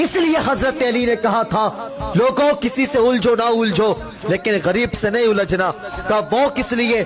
اس لیے حضرت علی نے کہا تھا لوگوں کسی سے الجھو نہ الجھو لیکن غریب سے نہیں الجھنا. کہا وہ کس لیے؟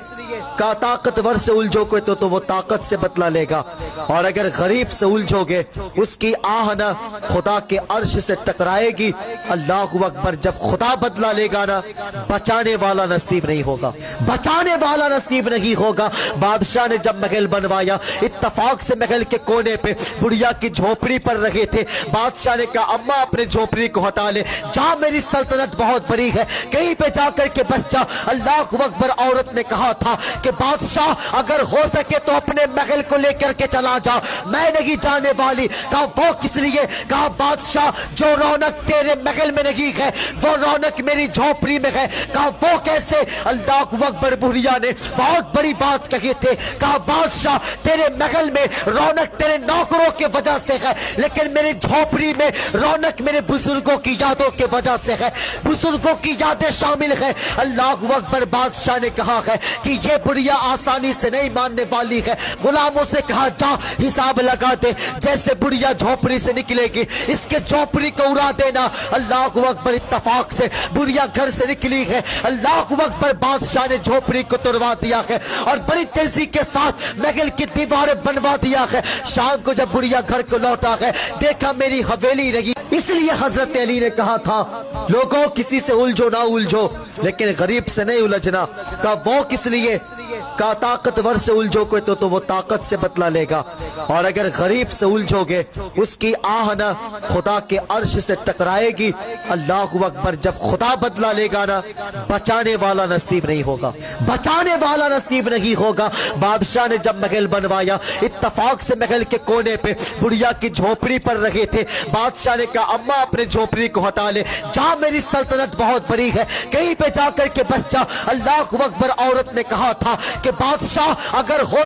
کہا طاقتور سے الجھو گے تو وہ طاقت سے بدلہ لے گا، اور اگر غریب سے الجھو گے اس کی آہ نہ خدا کے عرش سے ٹکرائے گی. اللہ اکبر. جب خدا بدلہ لے گا نا بچانے والا نصیب نہیں ہوگا، بچانے والا نصیب نہیں ہوگا. بادشاہ نے جب محل بنوایا اتفاق سے محل کے کونے پہ بڑھیا کی جھوپڑی پر رہے تھے. بادشاہ نے کہا اماں اپنے جھوپڑی کو ہٹا لے، جا میری سلطنت بہت بڑی ہے کہیں پہ جا کر کے بس جا. اللہ اکبر. عورت نے کہا تھا کہ بادشاہ اگر ہو سکے تو اپنے محل کو لے کر کے چلا جا، میں نہیں جانے والی. کہا وہ کس لیے؟ کہا بادشاہ جو رونق تیرے محل میں نہیں ہے وہ رونق میری جھوپڑی میں ہے. کہا وہ کیسے؟ اللہ اکبر. بڑھیا نے بہت بڑی بات کہی تھے. کہا بادشاہ تیرے محل میں رونق تیرے نوکروں کی وجہ سے ہے لیکن میری جھوپڑی میں رونق میرے بزرگوں کی یادوں کی وجہ سے ہے، بزرگوں کی یادیں شامل ہے. اللہ اکبر. بادشاہ نے کہا ہے کہ یہ بڑھیا آسانی سے نہیں ماننے والی ہے. غلاموں سے کہا جا حساب لگا دے، جیسے بڑھیا جھوپڑی سے نکلے گی اس کے جھوپڑی کو اڑا دینا. اللہ اکبر. اتفاق سے بڑھیا گھر سے نکلی ہے. اللہ اکبر. بادشاہ نے جھوپڑی کو توڑوا دیا ہے اور بڑی تیزی کے ساتھ محل کی دیواریں بنوا دیا ہے. شام کو جب بڑھیا گھر کو لوٹا ہے دیکھا میری حویلی رہی. اس لیے حضرت علی نے کہا تھا لوگوں کسی سے الجھو نہ الجھو لیکن غریب سے نہیں الجھنا. کہا وہ کس لیے؟ کہا طاقتور سے الجھو گے تو وہ طاقت سے بدلہ لے گا، اور اگر غریب سے الجھو گے اس کی آہ نہ خدا کے عرش سے ٹکرائے گی. اللہ اکبر. جب خدا بدلہ لے گا نا بچانے والا نصیب نہیں ہوگا، بچانے والا نصیب نہیں ہوگا. بادشاہ نے جب محل بنوایا اتفاق سے محل کے کونے پہ بڑھیا کی جھوپڑی پر رہے تھے. بادشاہ نے کہا اماں اپنے جھوپڑی کو ہٹا لے، جا میری سلطنت بہت بڑی ہے کہیں پہ جا کر کے بس جا. اللہ اکبر. عورت نے کہا تھا کہ بادشاہ اگر ہو